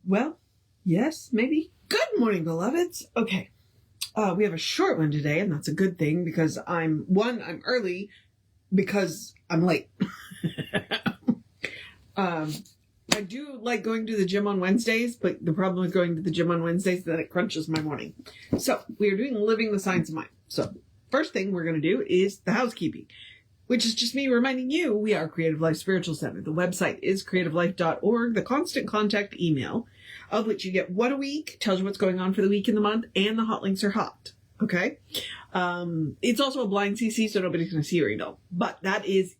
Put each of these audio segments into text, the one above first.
Well, yes, maybe. Good morning, beloveds. Okay. We have a short one today, and that's a good thing because I'm early because I'm late. I do like going to the gym on Wednesdays, but the problem with going to the gym on Wednesdays is that it crunches my morning. So we are doing Living the Science of Mind. So first thing we're going to do is the housekeeping, which is just me reminding you we are Creative Life Spiritual Center. The website is creativelife.org. The constant contact email, of which you get one a week, tells you what's going on for the week and the month, and the hot links are hot. Okay? It's also a blind CC, so nobody's going to see or know. But that is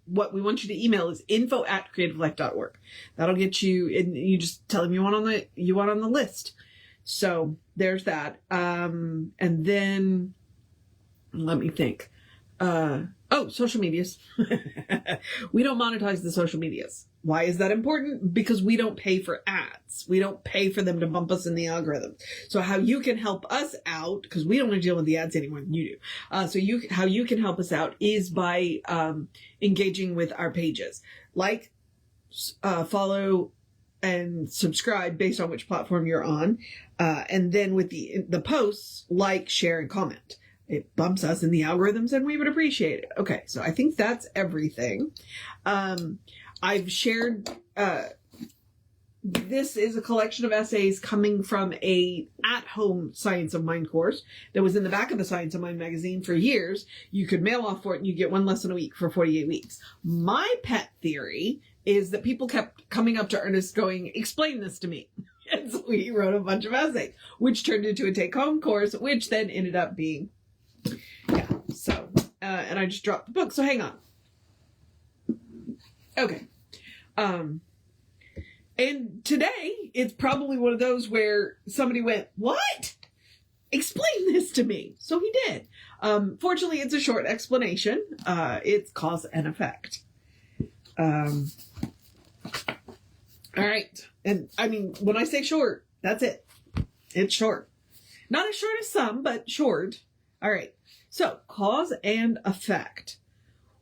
what we want you to email is info@creativelife.org. That'll get you, and you just tell them you want on the list. So there's that. And then let me think. Social medias. We don't monetize the social medias. Why is that important? Because we don't pay for ads. We don't pay for them to bump us in the algorithm. So how you can help us out, because we don't want to deal with the ads any more than you do. How you can help us out is by engaging with our pages. Like, follow, and subscribe based on which platform you're on. And then with the posts, like, share, and comment. It bumps us in the algorithms and we would appreciate it. Okay, so I think that's everything. I've shared, this is a collection of essays coming from a at-home Science of Mind course that was in the back of the Science of Mind magazine for years. You could mail off for it and you get one lesson a week for 48 weeks. My pet theory is that people kept coming up to Ernest going, explain this to me. And so he wrote a bunch of essays, which turned into a take-home course, which then ended up being, and I just dropped the book, so hang on. Okay. And today, it's probably one of those where somebody went, what? Explain this to me. So he did. Fortunately, it's a short explanation. It's cause and effect. All right. And I mean, when I say short, that's it. It's short. Not as short as some, but short. All right. So, cause and effect.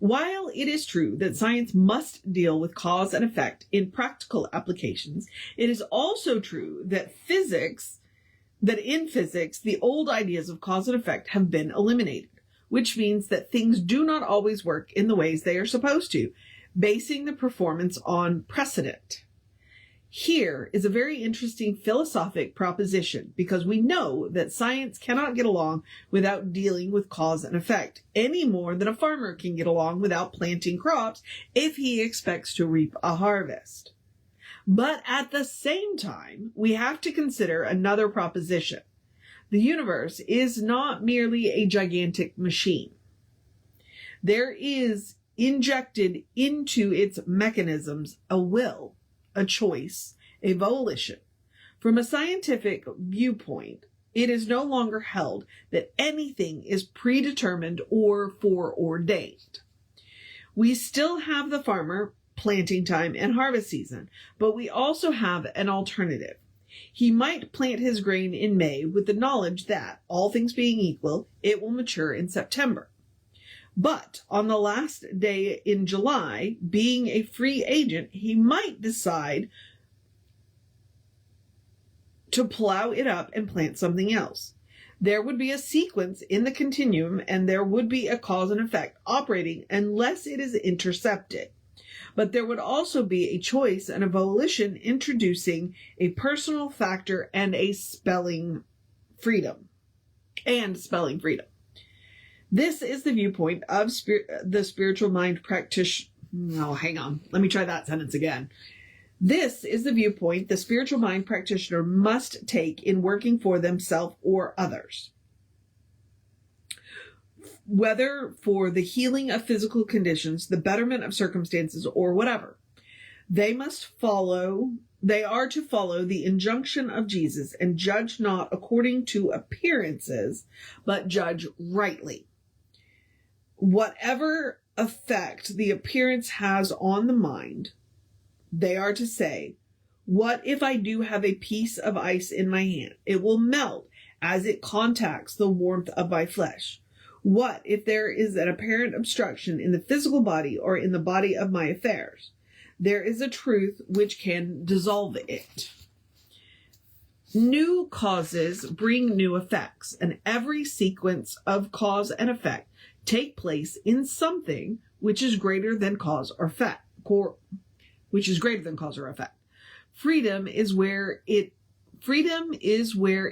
While it is true that science must deal with cause and effect in practical applications, it is also true that in physics, the old ideas of cause and effect have been eliminated, which means that things do not always work in the ways they are supposed to, basing the performance on precedent. Here is a very interesting philosophic proposition because we know that science cannot get along without dealing with cause and effect any more than a farmer can get along without planting crops if he expects to reap a harvest. But at the same time, we have to consider another proposition. The universe is not merely a gigantic machine. There is injected into its mechanisms a will, a choice, a volition. From a scientific viewpoint, it is no longer held that anything is predetermined or foreordained. We still have the farmer, planting time, and harvest season, but we also have an alternative. He might plant his grain in May with the knowledge that, all things being equal, it will mature in September. But on the last day in July, being a free agent, he might decide to plow it up and plant something else. There would be a sequence in the continuum, and there would be a cause and effect operating unless it is intercepted. But there would also be a choice and a volition introducing a personal factor and spelling freedom. This is the viewpoint of the spiritual mind practitioner. No, hang on. Let me try that sentence again. This is the viewpoint the spiritual mind practitioner must take in working for themselves or others. Whether for the healing of physical conditions, the betterment of circumstances, or whatever, they are to follow the injunction of Jesus and judge not according to appearances, but judge rightly. Whatever effect the appearance has on the mind, they are to say, what if I do have a piece of ice in my hand? It will melt as it contacts the warmth of my flesh. What if there is an apparent obstruction in the physical body or in the body of my affairs? there is a truth which can dissolve it. New causes bring new effects, and every sequence of cause and effect take place in something which is greater than cause or effect, Freedom is where it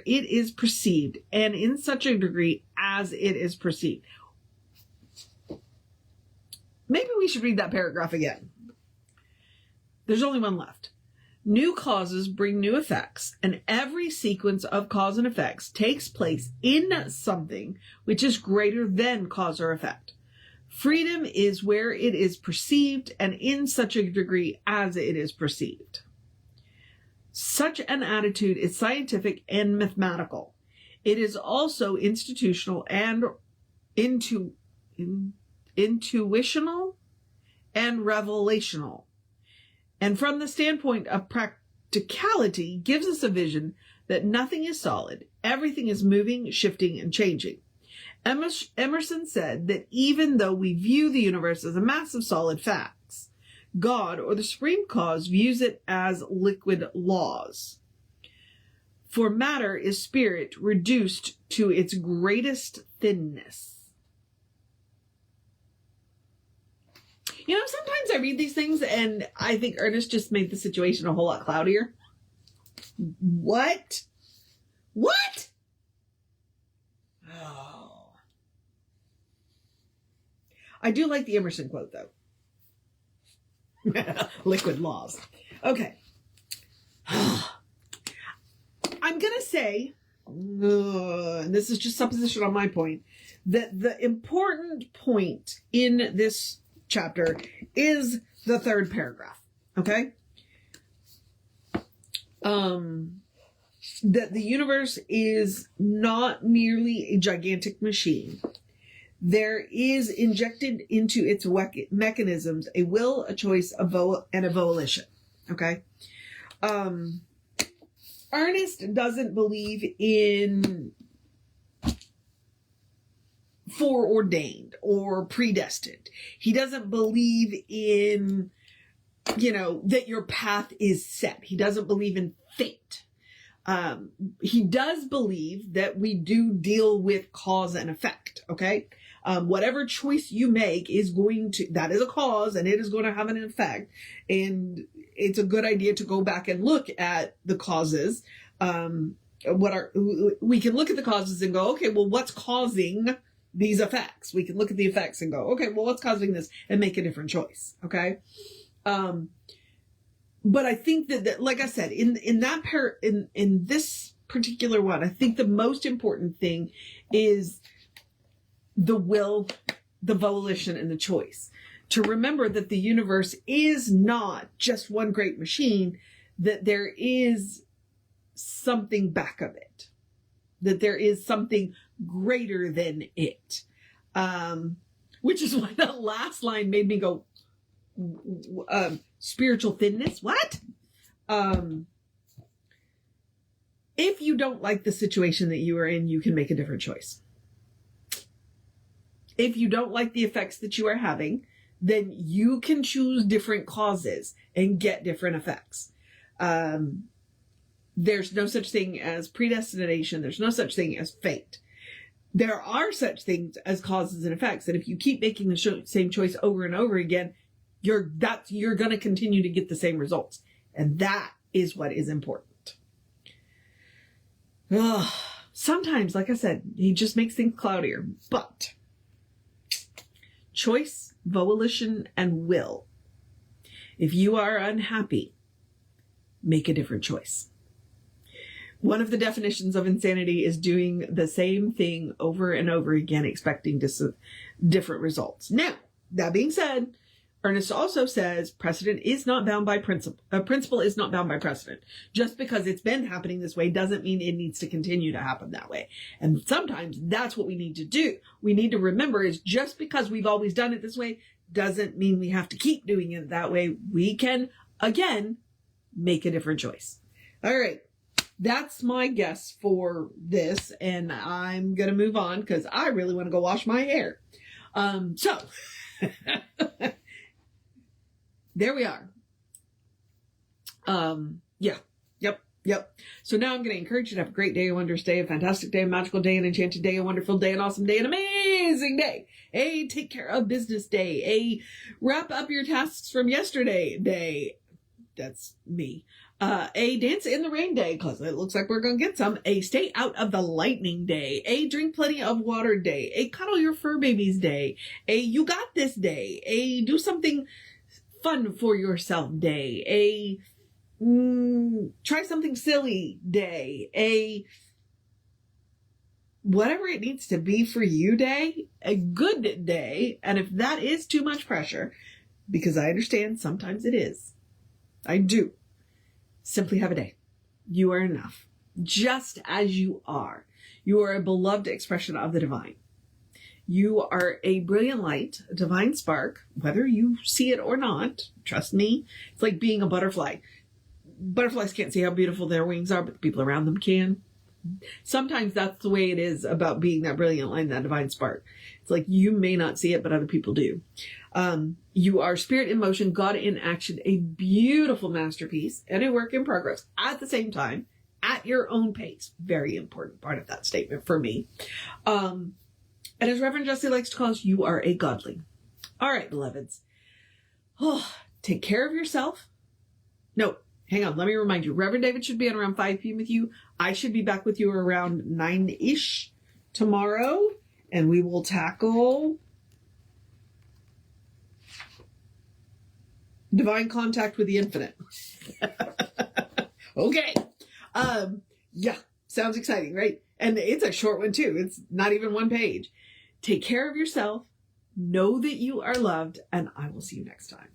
is perceived, and in such a degree as it is perceived. Maybe we should read that paragraph again. There's only one left. New causes bring new effects, and every sequence of cause and effects takes place in something which is greater than cause or effect. Freedom is where it is perceived, and in such a degree as it is perceived. Such an attitude is scientific and mathematical. It is also institutional and intuitional and revelational. And from the standpoint of practicality, gives us a vision that nothing is solid. Everything is moving, shifting, and changing. Emerson said that even though we view the universe as a mass of solid facts, God, or the supreme cause, views it as liquid laws. For matter is spirit reduced to its greatest thinness. You know, sometimes I read these things and I think Ernest just made the situation a whole lot cloudier. What? Oh. I do like the Emerson quote, though. Liquid laws. Okay. I'm going to say, and this is just supposition on my point, that the important point in this chapter is the third paragraph. Okay? That the universe is not merely a gigantic machine. There is injected into its mechanisms a will, a choice, and a volition. Okay? Ernest doesn't believe in foreordained or predestined. He doesn't believe in, that your path is set. He doesn't believe in fate. He does believe that we do deal with cause and effect. Okay. Whatever choice you make that is a cause, and it is going to have an effect. And it's a good idea to go back and look at the causes. We can look at the causes and go, okay, well, what's causing these effects? We can look at the effects and go, okay, well, what's causing this, and make a different choice. Okay. But I think that like I said, in this particular one, I think the most important thing is the will, the volition, and the choice. To remember that the universe is not just one great machine, that there is something back of it, that there is something greater than it. Which is why that last line made me go, spiritual thinness? What? If you don't like the situation that you are in, you can make a different choice. If you don't like the effects that you are having, then you can choose different causes and get different effects. There's no such thing as predestination. There's no such thing as fate. There are such things as causes and effects. And if you keep making the same choice over and over again, you're going to continue to get the same results. And that is what is important. Sometimes, like I said, he just makes things cloudier. But choice, volition, and will. If you are unhappy, make a different choice. One of the definitions of insanity is doing the same thing over and over again, expecting different results. Now, that being said, Ernest also says precedent is not bound by principle. A principle is not bound by precedent. Just because it's been happening this way doesn't mean it needs to continue to happen that way. And sometimes that's what we need to do. We need to remember is just because we've always done it this way doesn't mean we have to keep doing it that way. We can, again, make a different choice. All right. That's my guess for this. And I'm going to move on because I really want to go wash my hair. So... There we are. Yeah. Yep. So now I'm going to encourage you to have a great day, a wondrous day, a fantastic day, a magical day, an enchanted day, a wonderful day, an awesome day, an amazing day. A take care of business day. A wrap up your tasks from yesterday day. That's me. A dance in the rain day, because it looks like we're going to get some. A stay out of the lightning day. A drink plenty of water day. A cuddle your fur babies day. A you got this day. A do something fun for yourself day. A try something silly day. A whatever it needs to be for you day. A good day. And if that is too much pressure, because I understand sometimes it is, I do. Simply have a day. You are enough. Just as you are. You are a beloved expression of the divine. You are a brilliant light, a divine spark, whether you see it or not. Trust me. It's like being a butterfly. Butterflies can't see how beautiful their wings are, but the people around them can. Sometimes that's the way it is about being that brilliant light, that divine spark. It's like you may not see it, but other people do. You are spirit in motion, God in action, a beautiful masterpiece and a work in progress at the same time, at your own pace. Very important part of that statement for me. And as Reverend Jesse likes to call us, you are a godling. All right, beloveds. Oh, take care of yourself. No, hang on. Let me remind you. Reverend David should be on around 5 p.m. with you. I should be back with you around 9-ish tomorrow. And we will tackle divine contact with the infinite. Okay. Yeah. Sounds exciting, right? And it's a short one too. It's not even one page. Take care of yourself. Know that you are loved. And I will see you next time.